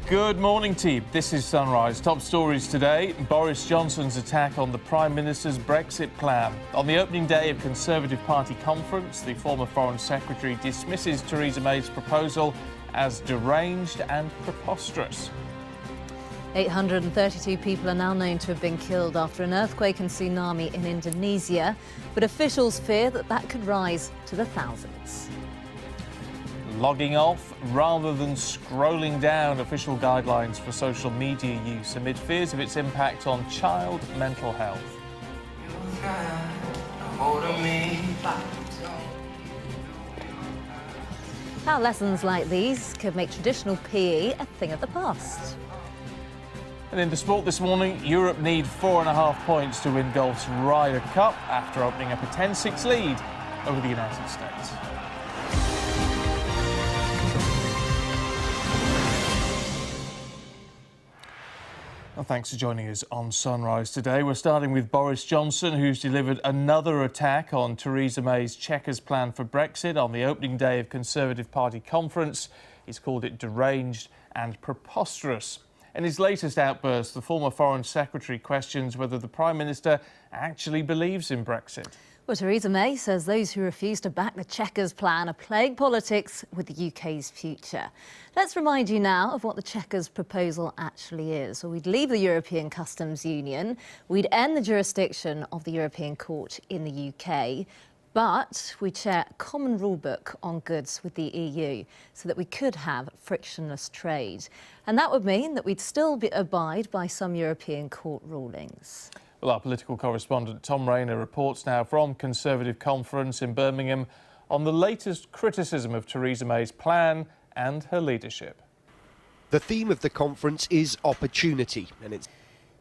Good morning, team. This is Sunrise. Top stories today. Boris Johnson's attack on the Prime Minister's Brexit plan. On the opening day of Conservative Party conference, the former Foreign Secretary dismisses Theresa May's proposal as deranged and preposterous. 832 people are now known to have been killed after an earthquake and tsunami in Indonesia, but officials fear that could rise to the thousands. Logging off rather than scrolling down official guidelines for social media use amid fears of its impact on child mental health. How lessons like these could make traditional PE a thing of the past. And in the sport this morning, Europe need 4.5 points to win golf's Ryder Cup after opening up a 10-6 lead over the United States. Well, thanks for joining us on Sunrise today. We're starting with Boris Johnson, who's delivered another attack on Theresa May's Chequers plan for Brexit on the opening day of Conservative Party conference. He's called it deranged and preposterous. In his latest outburst, the former Foreign Secretary questions whether the Prime Minister actually believes in Brexit. Well, Theresa May says those who refuse to back the Chequers plan are playing politics with the UK's future. Let's remind you now of what the Chequers proposal actually is. Well, we'd leave the European Customs Union, we'd end the jurisdiction of the European Court in the UK, but we'd share a common rule book on goods with the EU so that we could have frictionless trade. And that would mean that we'd still abide by some European court rulings. Well, our political correspondent Tom Rayner reports now from Conservative Conference in Birmingham on the latest criticism of Theresa May's plan and her leadership. The theme of the conference is opportunity, and it's...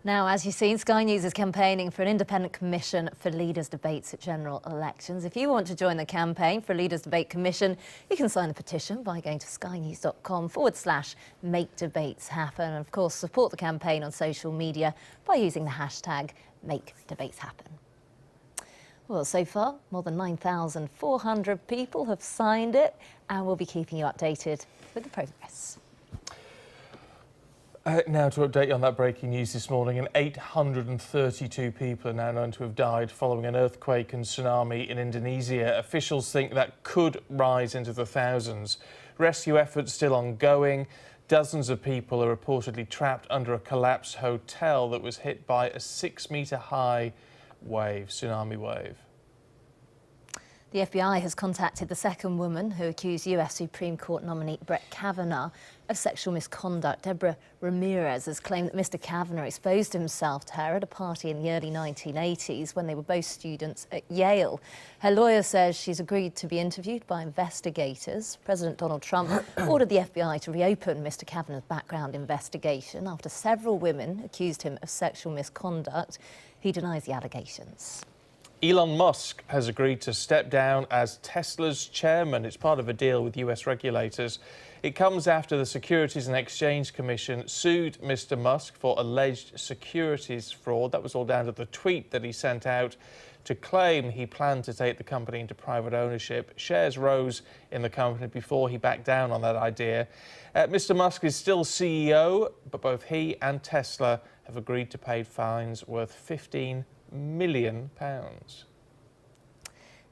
Now, as you've seen, Sky News is campaigning for an independent commission for leaders' debates at general elections. If you want to join the campaign for a leaders' debate commission, you can sign a petition by going to skynews.com/make-debates-happen. And of course, support the campaign on social media by using the hashtag #MakeDebatesHappen. Well, so far, more than 9,400 people have signed it, and we'll be keeping you updated with the progress. Now to update you on that breaking news this morning, 832 people are now known to have died following an earthquake and tsunami in Indonesia. Officials think that could rise into the thousands. Rescue efforts still ongoing. Dozens of people are reportedly trapped under a collapsed hotel that was hit by a 6-metre-high tsunami wave. The FBI has contacted the second woman who accused US Supreme Court nominee Brett Kavanaugh of sexual misconduct. Deborah Ramirez has claimed that Mr. Kavanaugh exposed himself to her at a party in the early 1980s when they were both students at Yale. Her lawyer says she's agreed to be interviewed by investigators. President Donald Trump ordered the FBI to reopen Mr. Kavanaugh's background investigation after several women accused him of sexual misconduct. He denies the allegations. Elon Musk has agreed to step down as Tesla's chairman. It's part of a deal with US regulators. It comes after the Securities and Exchange Commission sued Mr. Musk for alleged securities fraud. That was all down to the tweet that he sent out to claim he planned to take the company into private ownership. Shares rose in the company before he backed down on that idea. Mr. Musk is still CEO, but both he and Tesla have agreed to pay fines worth £15 million.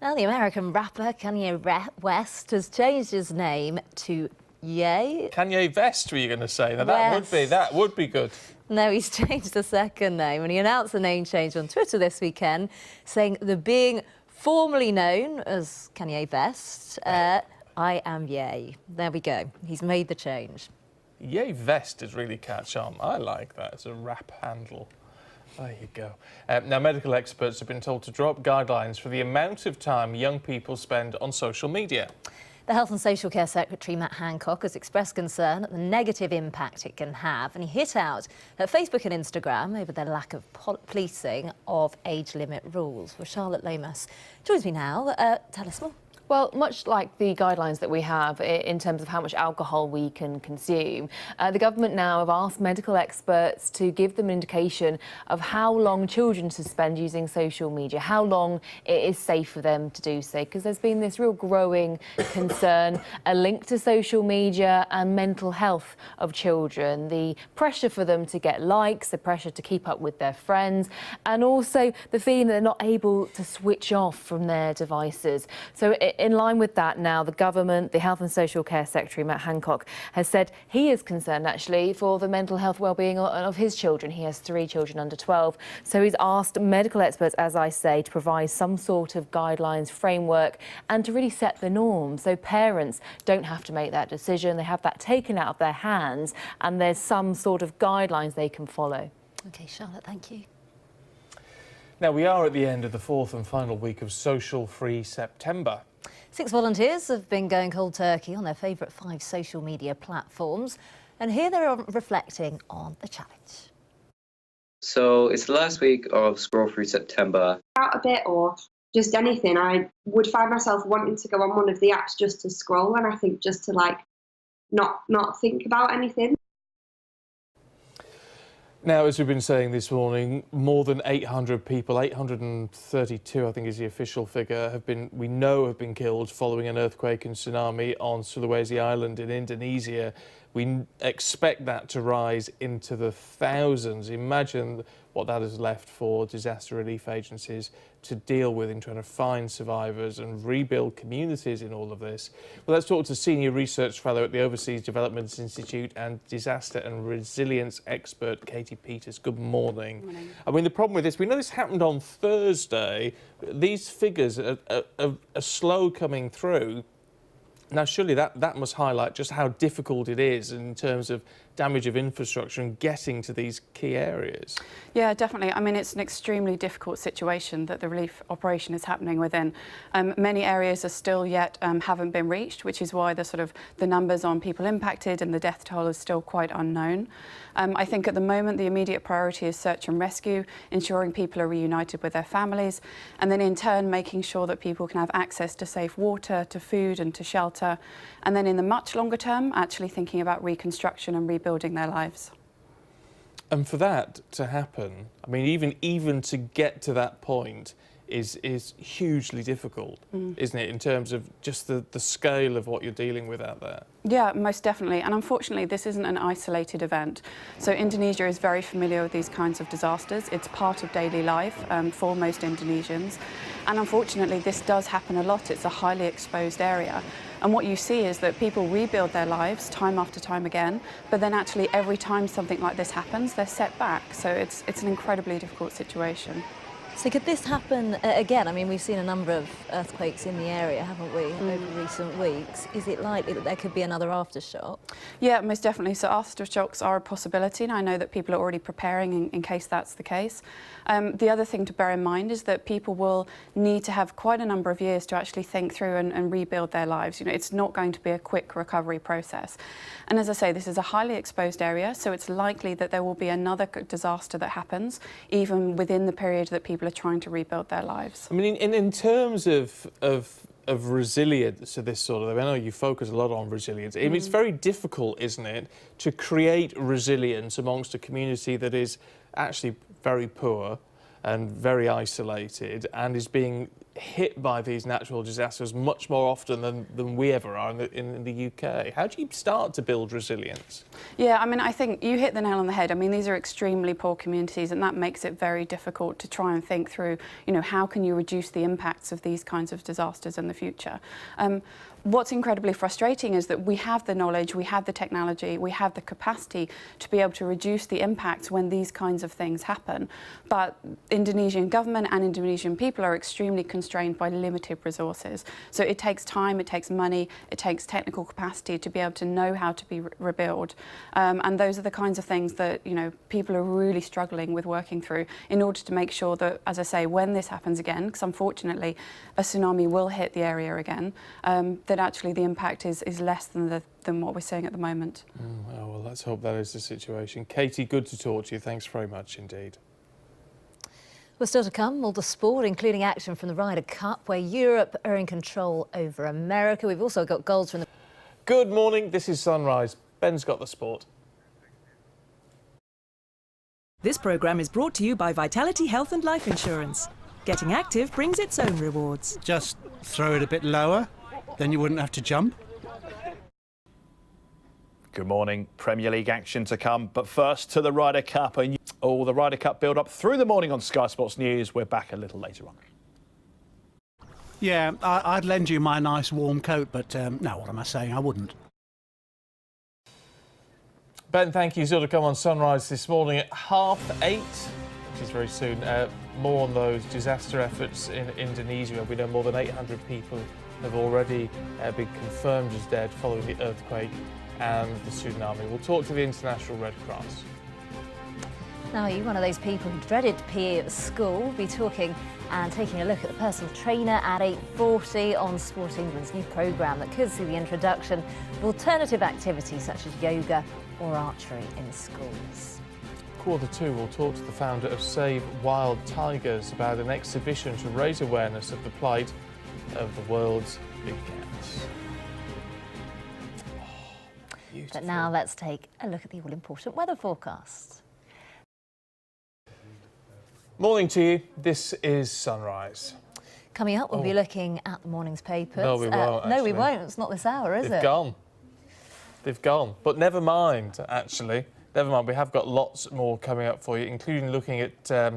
Now, the American rapper Kanye West has changed his name to Ye. Kanye Vest, were you going to say? Now, that would be good. No, he's changed the second name, and he announced the name change on Twitter this weekend, saying the being formerly known as Kanye Vest, I am Ye. There we go. He's made the change. Ye Vest is really catch on. I like that. It's a rap handle. There you go. Now, medical experts have been told to draw up guidelines for the amount of time young people spend on social media. The Health and Social Care Secretary, Matt Hancock, has expressed concern at the negative impact it can have, and he hit out at Facebook and Instagram over their lack of policing of age limit rules. Well, Charlotte Lomas joins me now. Tell us more. Well, much like the guidelines that we have in terms of how much alcohol we can consume, the government now have asked medical experts to give them an indication of how long children should spend using social media, how long it is safe for them to do so, because there's been this real growing concern, a link to social media and mental health of children, the pressure for them to get likes, the pressure to keep up with their friends, and also the feeling that they're not able to switch off from their devices. So in line with that now, the government, the Health and Social Care Secretary, Matt Hancock, has said he is concerned actually for the mental health well-being of his children. He has 3 children under 12. So he's asked medical experts, as I say, to provide some sort of guidelines, framework, and to really set the norm. So parents don't have to make that decision. They have that taken out of their hands, and there's some sort of guidelines they can follow. OK, Charlotte, thank you. Now, we are at the end of the 4th and final week of Social-Free September. 6 volunteers have been going cold turkey on their favourite 5 social media platforms. And here they're reflecting on the challenge. So it's the last week of Scroll-Free September. Out a bit or just anything, I would find myself wanting to go on one of the apps just to scroll, and I think just to like not think about anything. Now, as we've been saying this morning, more than 800 people, 832 I think is the official figure, have been killed following an earthquake and tsunami on Sulawesi Island in Indonesia. We expect that to rise into the thousands. Imagine what that has left for disaster relief agencies to deal with in trying to find survivors and rebuild communities in all of this. Well, let's talk to Senior Research Fellow at the Overseas Development Institute and Disaster and Resilience expert, Katie Peters. Good morning. Good morning. I mean, the problem with this, we know this happened on Thursday. These figures are slow coming through. Now, surely that must highlight just how difficult it is in terms of damage of infrastructure and getting to these key areas. Yeah, definitely. I mean, it's an extremely difficult situation that the relief operation is happening within. Many areas are still yet haven't been reached, which is why the numbers on people impacted and the death toll is still quite unknown. I think at the moment the immediate priority is search and rescue, ensuring people are reunited with their families, and then in turn making sure that people can have access to safe water, to food and to shelter. And then in the much longer term, actually thinking about reconstruction and rebuilding their lives. And for that to happen, I mean, even to get to that point is hugely difficult, isn't it, in terms of just the scale of what you're dealing with out there? Yeah, most definitely. And unfortunately, this isn't an isolated event. So Indonesia is very familiar with these kinds of disasters. It's part of daily life for most Indonesians. And unfortunately, this does happen a lot. It's a highly exposed area. And what you see is that people rebuild their lives time after time again, but then actually every time something like this happens, they're set back. So it's an incredibly difficult situation. So could this happen again? I mean, we've seen a number of earthquakes in the area, haven't we, over recent weeks. Is it likely that there could be another aftershock? Yeah, most definitely. So aftershocks are a possibility, and I know that people are already preparing in case that's the case. The other thing to bear in mind is that people will need to have quite a number of years to actually think through and rebuild their lives. You know, it's not going to be a quick recovery process. And as I say, this is a highly exposed area, so it's likely that there will be another disaster that happens, even within the period that people are trying to rebuild their lives. I mean, in terms of resilience to this sort of, I know you focus a lot on resilience. I mean, it's very difficult, isn't it, to create resilience amongst a community that is actually very poor and very isolated and is being hit by these natural disasters much more often than we ever are in the UK. How do you start to build resilience? Yeah, I mean, I think you hit the nail on the head. I mean, these are extremely poor communities, and that makes it very difficult to try and think through, you know, how can you reduce the impacts of these kinds of disasters in the future? What's incredibly frustrating is that we have the knowledge, we have the technology, we have the capacity to be able to reduce the impacts when these kinds of things happen. But Indonesian government and Indonesian people are extremely constrained by limited resources. So it takes time, it takes money, it takes technical capacity to be able to know how to be rebuild. And those are the kinds of things that, you know, people are really struggling with working through in order to make sure that, as I say, when this happens again, because unfortunately a tsunami will hit the area again, that actually the impact is less than what we're seeing at the moment. Well, let's hope that is the situation. Katie, good to talk to you. Thanks very much indeed. Well, still to come, all the sport, including action from the Ryder Cup, where Europe are in control over America. We've also got goals from the... Good morning, this is Sunrise. Ben's got the sport. This programme is brought to you by Vitality Health and Life Insurance. Getting active brings its own rewards. Just throw it a bit lower, then you wouldn't have to jump. Good morning. Premier League action to come, but first to the Ryder Cup. And the Ryder Cup build-up through the morning on Sky Sports News. We're back a little later on. Yeah, I'd lend you my nice warm coat, but no, what am I saying? I wouldn't. Ben, thank you. Still to come on Sunrise this morning at 8:30, which is very soon. More on those disaster efforts in Indonesia, where we know more than 800 people have already been confirmed as dead following the earthquake and the tsunami. We'll talk to the International Red Cross. Now, are you one of those people who dreaded PE at school? We'll be talking and taking a look at the personal trainer at 8:40 on Sport England's new programme that could see the introduction of alternative activities such as yoga or archery in schools. 2:15, we'll talk to the founder of Save Wild Tigers about an exhibition to raise awareness of the plight of the world's big cats. But now let's take a look at the all-important weather forecast. Morning to you. This is Sunrise. Coming up, we'll be looking at the morning's papers. No, we won't, no, we actually. won't. It's not this hour, is it? They've gone. They've gone. But never mind, actually. Never mind. We have got lots more coming up for you, including looking at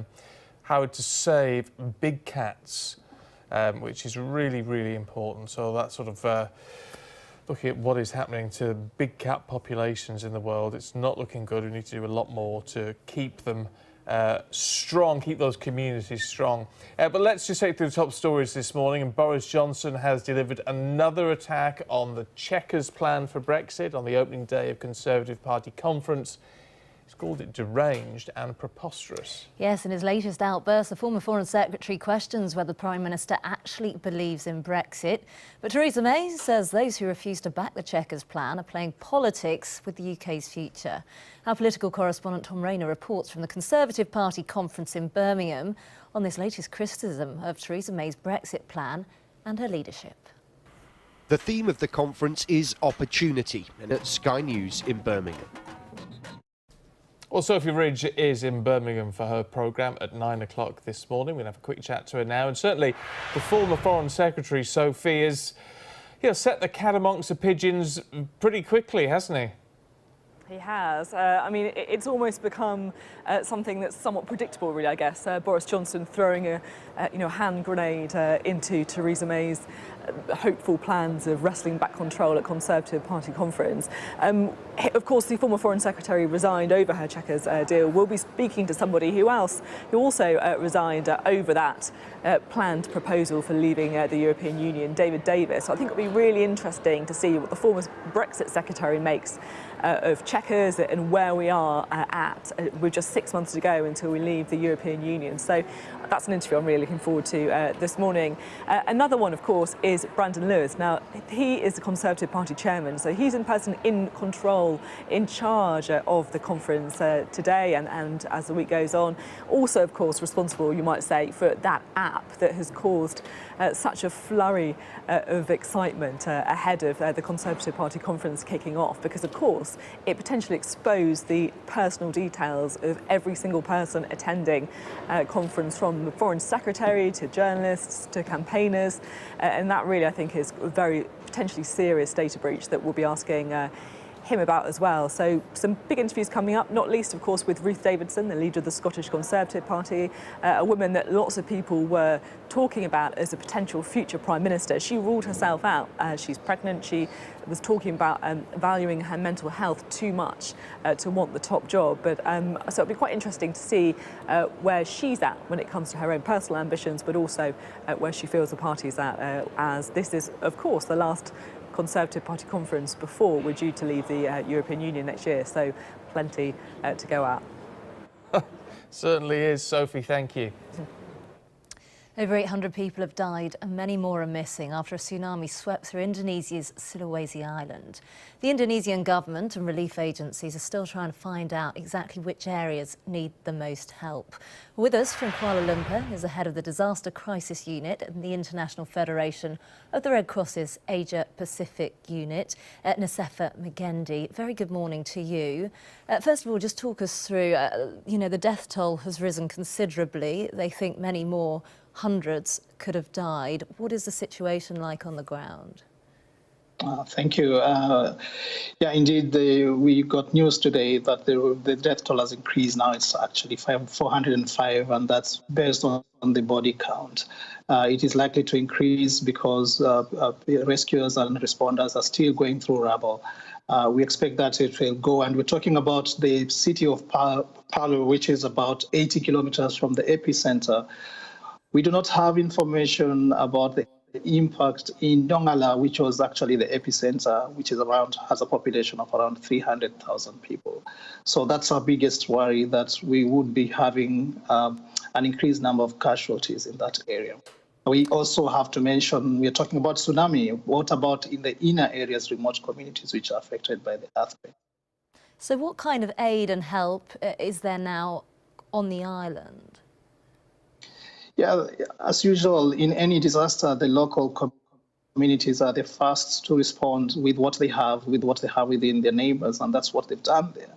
how to save big cats, which is really, really important. So that's sort of looking at what is happening to big cat populations in the world. It's not looking good. We need to do a lot more to keep them strong, keep those communities strong. But let's just take through the top stories this morning. And Boris Johnson has delivered another attack on the Chequers plan for Brexit on the opening day of Conservative Party conference. He's called it deranged and preposterous. Yes, in his latest outburst, the former Foreign Secretary questions whether the Prime Minister actually believes in Brexit. But Theresa May says those who refuse to back the Chequers plan are playing politics with the UK's future. Our political correspondent Tom Rayner reports from the Conservative Party conference in Birmingham on this latest criticism of Theresa May's Brexit plan and her leadership. The theme of the conference is opportunity, and at Sky News in Birmingham. Well, Sophie Ridge is in Birmingham for her programme at 9 o'clock this morning. We'll have a quick chat to her now. And certainly the former Foreign Secretary, Sophie, has set the cat amongst the pigeons pretty quickly, hasn't he? He has. I mean, it's almost become something that's somewhat predictable, really, I guess. Boris Johnson throwing a hand grenade into Theresa May's hopeful plans of wrestling back control at Conservative Party conference. Of course, the former Foreign Secretary resigned over her Chequers deal. We'll be speaking to somebody who also resigned over that planned proposal for leaving the European Union, David Davis. So I think it'll be really interesting to see what the former Brexit Secretary makes of Chequers and where we are at. We're just 6 months to go until we leave the European Union. So that's an interview I'm really looking forward to this morning. Another one, of course, is Brandon Lewis. Now, he is the Conservative Party chairman, so he's in person in control, in charge of the conference today and as the week goes on. Also, of course, responsible, you might say, for that app that has caused such a flurry of excitement ahead of the Conservative Party conference kicking off, because, of course, it potentially exposed the personal details of every single person attending a conference, from the Foreign Secretary to journalists to campaigners, and that really, I think, is a very potentially serious data breach that we'll be asking him about as well. So some big interviews coming up, not least, of course, with Ruth Davidson, the leader of the Scottish Conservative Party, a woman that lots of people were talking about as a potential future Prime Minister. She ruled herself out. She's pregnant. She was talking about valuing her mental health too much to want the top job. But so it'll be quite interesting to see where she's at when it comes to her own personal ambitions, but also where she feels the party's at, as this is, of course, the last Conservative Party conference before we're due to leave the European Union next year, so plenty to go at. Certainly is, Sophie, thank you. Over 800 people have died and many more are missing after a tsunami swept through Indonesia's Sulawesi island. The Indonesian government and relief agencies are still trying to find out exactly which areas need the most help. With us from Kuala Lumpur is the head of the Disaster Crisis Unit and the International Federation of the Red Cross's Asia Pacific Unit, Nasefa Magendi. Very good morning to you. First of all, just talk us through, the death toll has risen considerably. They think many more hundreds could have died. What is the situation like on the ground? Thank you. Yeah, indeed, we got news today that the death toll has increased. Now it's actually 405, and that's based on the body count. It is likely to increase because rescuers and responders are still going through rubble. We expect that it will go, and we're talking about the city of Palu, which is about 80 kilometers from the epicenter. We do not have information about the impact in Donggala, which was actually the epicenter, which is has a population of around 300,000 people. So that's our biggest worry, that we would be having an increased number of casualties in that area. We also have to mention, we're talking about tsunami. What about in the inner areas, remote communities which are affected by the earthquake? So what kind of aid and help is there now on the island? Yeah, as usual, in any disaster, the local communities are the first to respond with what they have within their neighbors, and that's what they've done there.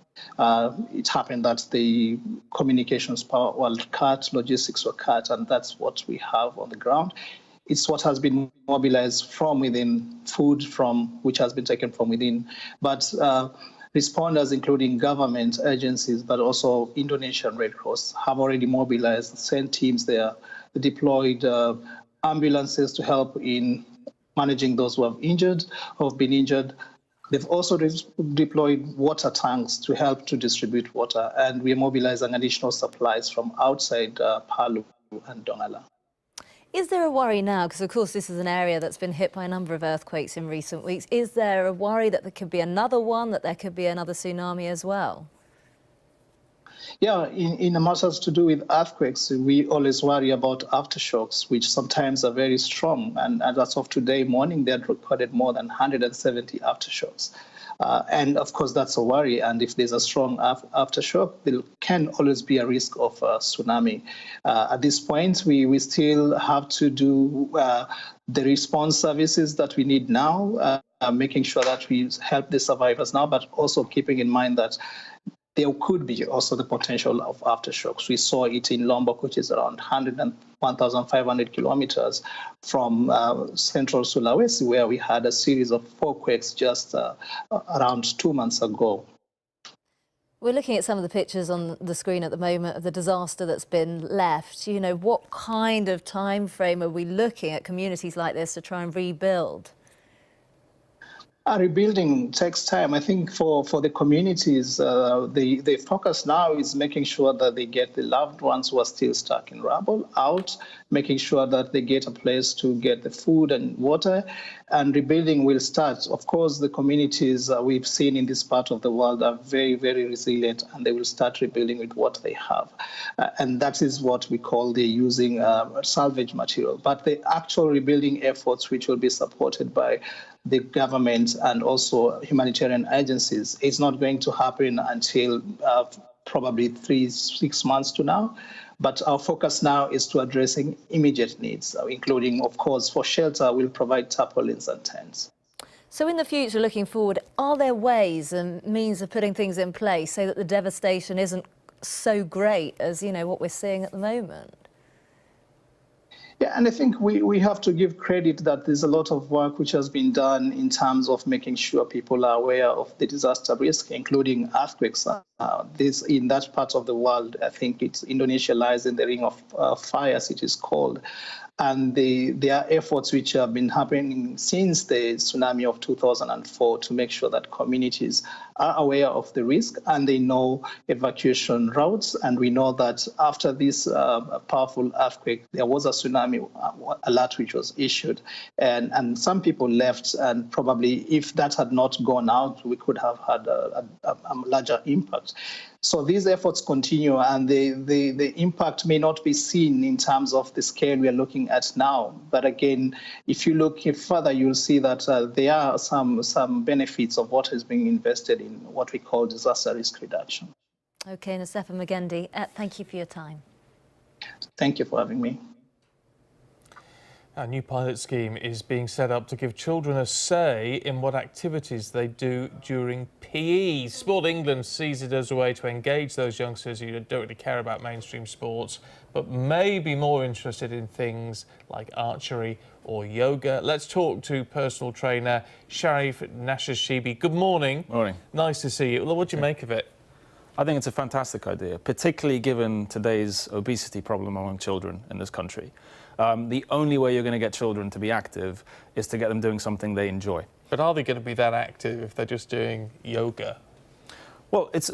It happened that the communications power were cut, logistics were cut, and that's what we have on the ground. It's what has been mobilized from within, food which has been taken from within, but responders, including government agencies, but also Indonesian Red Cross, have already mobilized, sent teams there, deployed ambulances to help in managing those who have been injured. They've also deployed water tanks to help to distribute water, and we're mobilizing additional supplies from outside Palu and Donggala. Is there a worry now, because of course this is an area that's been hit by a number of earthquakes in recent weeks, is there a worry that there could be another one, that there could be another tsunami as well? Yeah, in matters to do with earthquakes, we always worry about aftershocks, which sometimes are very strong. And as of today morning, they had recorded more than 170 aftershocks. And of course, that's a worry. And if there's a strong aftershock, there can always be a risk of a tsunami. At this point, we still have to do the response services that we need now, making sure that we help the survivors now, but also keeping in mind that there could be also the potential of aftershocks. We saw it in Lombok, which is around 1,500 kilometers from central Sulawesi, where we had a series of 4 quakes just around 2 months ago. We're looking at some of the pictures on the screen at the moment of the disaster that's been left. You know, what kind of time frame are we looking at communities like this to try and rebuild? Rebuilding takes time. I think for the communities, the focus now is making sure that they get the loved ones who are still stuck in rubble out, making sure that they get a place to get the food and water, and rebuilding will start. Of course, the communities we've seen in this part of the world are very, very resilient, and they will start rebuilding with what they have. And that is what we call the using salvage material. But the actual rebuilding efforts, which will be supported by the government and also humanitarian agencies, is not going to happen until probably 3-6 months to now. But our focus now is to addressing immediate needs, including, of course, for shelter, we'll provide tarpaulins and tents. So in the future, looking forward, are there ways and means of putting things in place so that the devastation isn't so great as, what we're seeing at the moment? Yeah, and I think we have to give credit that there's a lot of work which has been done in terms of making sure people are aware of the disaster risk, including earthquakes. In that part of the world, I think Indonesia lies in the ring of fire, as it is called. And there are efforts which have been happening since the tsunami of 2004 to make sure that communities are aware of the risk and they know evacuation routes. And we know that after this powerful earthquake, there was a tsunami alert which was issued. And some people left, and probably if that had not gone out, we could have had a larger impact. impact. So these efforts continue, and the impact may not be seen in terms of the scale we are looking at now. But again, if you look further, you'll see that there are some benefits of what is being invested in what we call disaster risk reduction. OK, Nasefa Magendi, thank you for your time. Thank you for having me. A new pilot scheme is being set up to give children a say in what activities they do during PE. Sport England sees it as a way to engage those youngsters who don't really care about mainstream sports, but may be more interested in things like archery or yoga. Let's talk to personal trainer Sharif Nashashibi. Good morning. Morning. Nice to see you. What do you make of it? I think it's a fantastic idea, particularly given today's obesity problem among children in this country. The only way you're going to get children to be active is to get them doing something they enjoy. But are they going to be that active if they're just doing yoga? Well, it's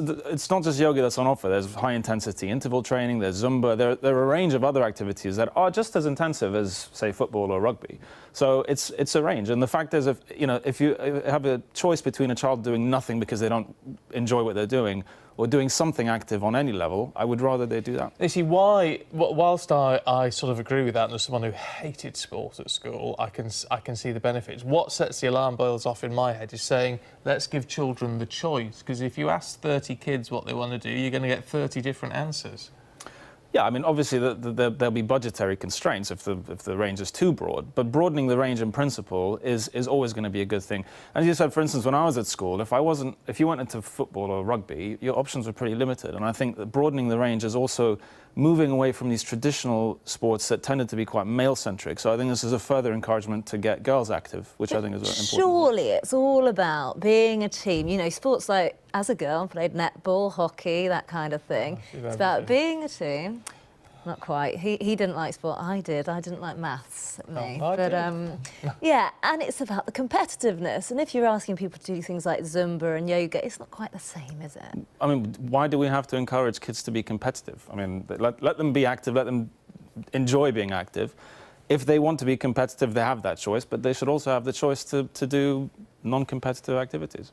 not just yoga that's on offer. There's high-intensity interval training, there's Zumba, there are a range of other activities that are just as intensive as, say, football or rugby. So it's a range. And the fact is, if you have a choice between a child doing nothing because they don't enjoy what they're doing or doing something active on any level, I would rather they do that. You see, whilst I sort of agree with that, and as someone who hated sport at school, I can see the benefits. What sets the alarm bells off in my head is saying, let's give children the choice, because if you ask 30 kids what they want to do, you're going to get 30 different answers. Yeah, I mean, obviously there'll be budgetary constraints if the range is too broad, but broadening the range in principle is always going to be a good thing. As you said, for instance, when I was at school, if you went into football or rugby, your options were pretty limited, and I think that broadening the range is also moving away from these traditional sports that tended to be quite male-centric. So I think this is a further encouragement to get girls active, which I think is important. Surely it's all about being a team. You know, sports like, as a girl, played netball, hockey, that kind of thing. It's about being a team. Not quite. He didn't like sport. I did. I didn't like maths. Yeah, and it's about the competitiveness. And if you're asking people to do things like Zumba and yoga, it's not quite the same, is it? I mean, why do we have to encourage kids to be competitive? I mean, let them be active. Let them enjoy being active. If they want to be competitive, they have that choice, but they should also have the choice to do non-competitive activities.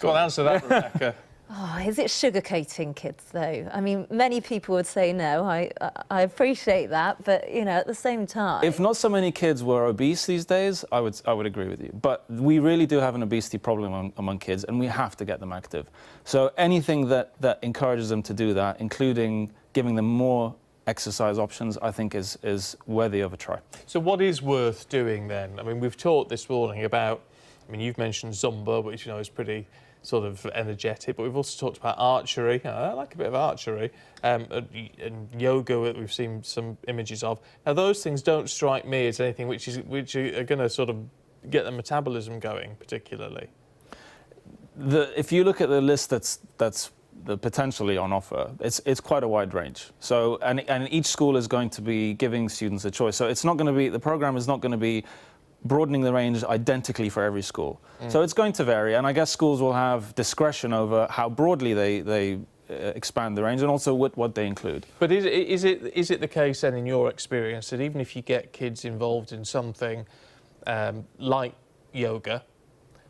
Go on, answer that, Rebecca. Oh, is it sugarcoating kids, though? I mean, many people would say no. I appreciate that, but, you know, at the same time... If not so many kids were obese these days, I would agree with you. But we really do have an obesity problem among kids, and we have to get them active. So anything that encourages them to do that, including giving them more exercise options, I think is worthy of a try. So what is worth doing, then? I mean, we've talked this morning about... I mean, you've mentioned Zumba, which, you know, is pretty... sort of energetic, but we've also talked about archery. I like a bit of archery, and yoga that we've seen some images of. Now, those things don't strike me as anything which are going to sort of get the metabolism going, particularly. If you look at the list that's potentially on offer, it's quite a wide range. So, and each school is going to be giving students a choice. So it's not going to be, the program is not going to be broadening the range identically for every school. So it's going to vary, and I guess schools will have discretion over how broadly they expand the range and also what they include. But is it the case then, in your experience, that even if you get kids involved in something like yoga,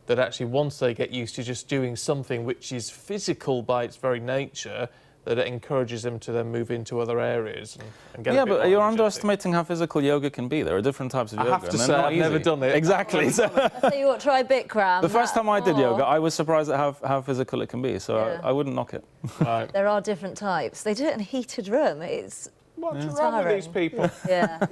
that actually once they get used to just doing something which is physical by its very nature, that it encourages them to then move into other areas and get a bit more but you're energetic? Underestimating how physical yoga can be. There are different types of yoga. I have to say, I've never done it. Exactly. I tell you what, try Bikram. The first time I did yoga, I was surprised at how physical it can be, so yeah. I wouldn't knock it. Right. There are different types. They do it in a heated room. It's What's wrong with these people? Yeah.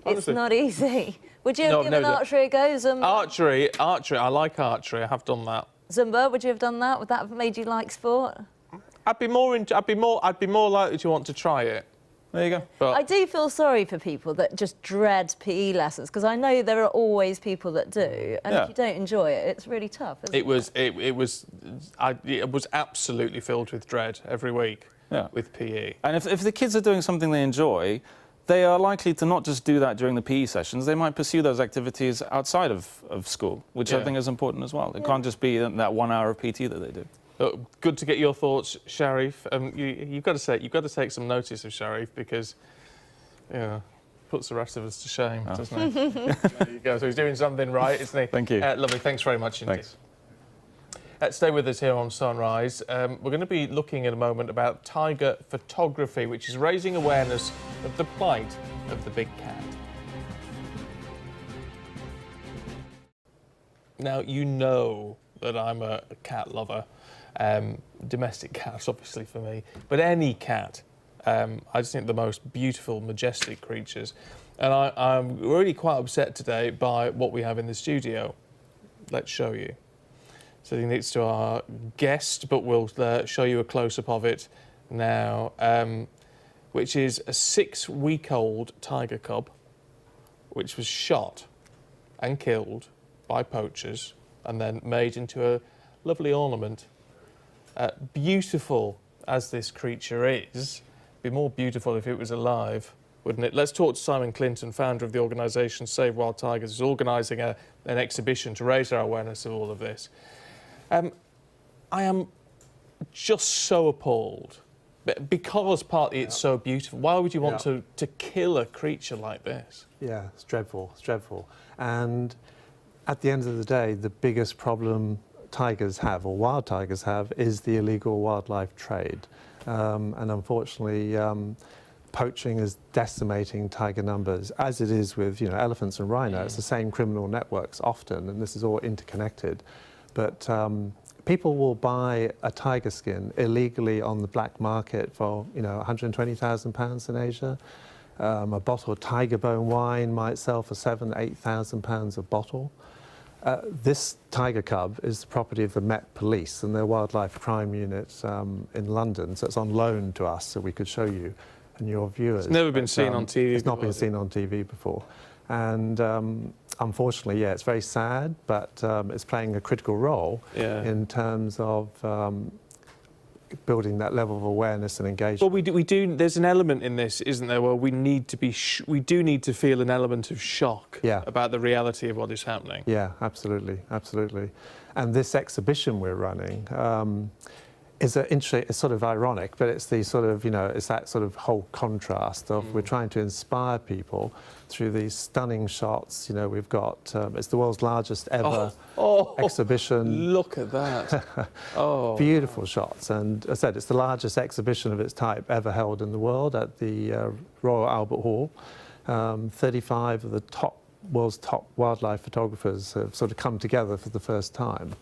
It's not easy. Would you have given archery a go, Zumba? Archery, I like archery. I have done that. Zumba, would you have done that? Would that have made you like sport? I'd be more likely to want to try it. There you go. But I do feel sorry for people that just dread PE lessons, because I know there are always people that do, and if you don't enjoy it, it's really tough. Isn't it was absolutely filled with dread every week. Yeah. With PE. And if the kids are doing something they enjoy, they are likely to not just do that during the PE sessions. They might pursue those activities outside of school, which I think is important as well. It can't just be that 1 hour of PT that they do. Good to get your thoughts, Sharif. You've got to take some notice of Sharif, because puts the rest of us to shame, doesn't he? There you go. So he's doing something right, isn't he? Thank you. Lovely. Thanks very much indeed. Thanks. Stay with us here on Sunrise. We're going to be looking in a moment about tiger photography, which is raising awareness of the plight of the big cat. Now, you know that I'm a cat lover. Domestic cats, obviously, for me. But any cat, I just think the most beautiful, majestic creatures. And I'm really quite upset today by what we have in the studio. Let's show you. Sitting next to our guest, but we'll show you a close-up of it now, which is a 6-week-old tiger cub, which was shot and killed by poachers and then made into a lovely ornament. Beautiful as this creature is, it'd be more beautiful if it was alive, wouldn't it? Let's talk to Simon Clinton, founder of the organisation Save Wild Tigers, who's organising an exhibition to raise our awareness of all of this. I am just so appalled, because partly it's so beautiful. Why would you want to kill a creature like this? Yeah, it's dreadful, it's dreadful. And at the end of the day, the biggest problem tigers have, or wild tigers have, is the illegal wildlife trade. And unfortunately, poaching is decimating tiger numbers, as it is with elephants and rhino. It's the same criminal networks often, and this is all interconnected. But people will buy a tiger skin illegally on the black market for £120,000 in Asia. A bottle of tiger bone wine might sell for £7,000–8,000 a bottle. This tiger cub is the property of the Met Police and their wildlife crime unit in London, so it's on loan to us, so we could show you and your viewers. It's never been seen on TV. It's not been seen on TV before. And unfortunately, it's very sad, but it's playing a critical role in terms of building that level of awareness and engagement. Well, we do. There's an element in this, isn't there, where we need to be. We do need to feel an element of shock about the reality of what is happening. Yeah, absolutely, absolutely. And this exhibition we're running is it's sort of ironic, but it's the sort of it's that sort of whole contrast of we're trying to inspire people through these stunning shots. We've got it's the world's largest ever exhibition. Look at that! Beautiful shots, and as I said, it's the largest exhibition of its type ever held in the world at the Royal Albert Hall. 35 of the world's top wildlife photographers have sort of come together for the first time.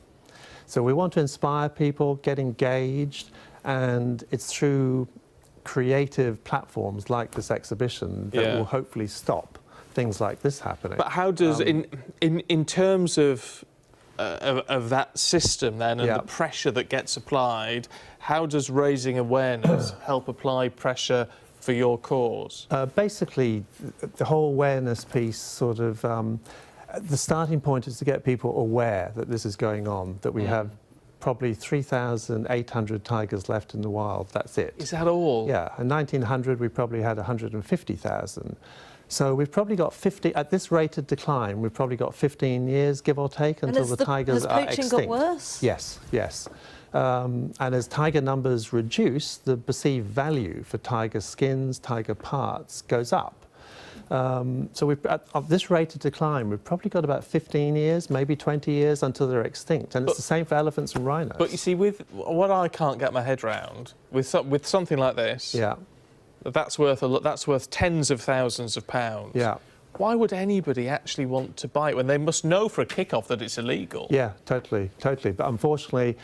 So we want to inspire people, get engaged, and it's through creative platforms like this exhibition that will hopefully stop things like this happening. But how does, in terms of that system then and the pressure that gets applied, how does raising awareness help apply pressure for your cause? Basically, the whole awareness piece sort of the starting point is to get people aware that this is going on, that we have probably 3,800 tigers left in the wild. That's it. Is that all? Yeah. In 1900, we probably had 150,000. So we've probably got 50, at this rate of decline, we've probably got 15 years, give or take, until the tigers are extinct. Has poaching got worse? Yes, yes. And as tiger numbers reduce, the perceived value for tiger skins, tiger parts goes up. So at this rate of decline, we've probably got about 15 years, maybe 20 years until they're extinct. And it's the same for elephants and rhinos. But you see, with what I can't get my head round, with something like this, that's worth tens of thousands of pounds. Yeah. Why would anybody actually want to buy it when they must know for a kick-off that it's illegal? Yeah, totally, totally. But unfortunately,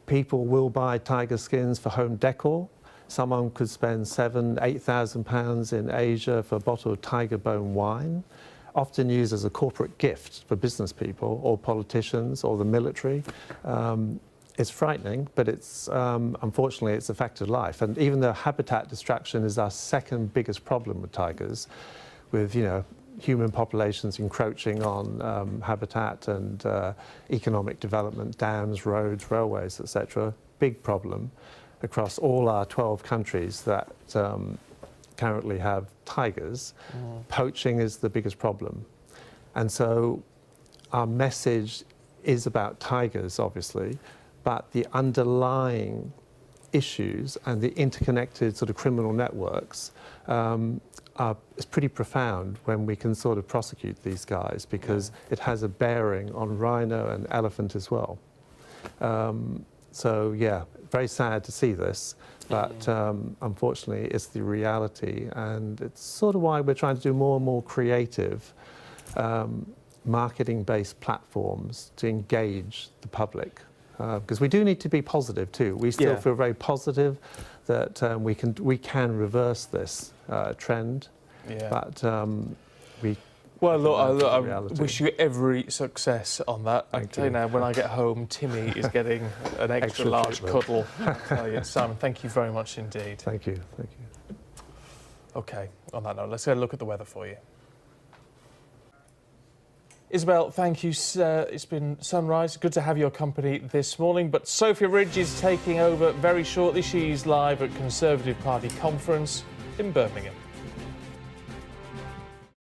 people will buy tiger skins for home decor. Someone could spend £7,000–8,000 in Asia for a bottle of tiger bone wine, often used as a corporate gift for business people or politicians or the military. It's frightening, but it's unfortunately it's a fact of life. And even though habitat destruction is our second biggest problem with tigers, with human populations encroaching on habitat and economic development, dams, roads, railways, etc., big problem across all our 12 countries that currently have tigers. Poaching is the biggest problem. And so our message is about tigers, obviously, but the underlying issues and the interconnected sort of criminal networks is pretty profound when we can sort of prosecute these guys, because it has a bearing on rhino and elephant as well. So yeah, very sad to see this, but unfortunately it's the reality, and it's sort of why we're trying to do more and more creative marketing-based platforms to engage the public, because we do need to be positive too. We still feel very positive that we can reverse this trend, but we. Well, look, I wish you every success on that. I can tell you now, when I get home, Timmy is getting an extra large cuddle. I tell you. Simon, thank you very much indeed. Thank you, thank you. OK, on that note, let's go look at the weather for you. Isabel, thank you. It's been sunrise. Good to have your company this morning. But Sophia Ridge is taking over very shortly. She's live at Conservative Party conference in Birmingham.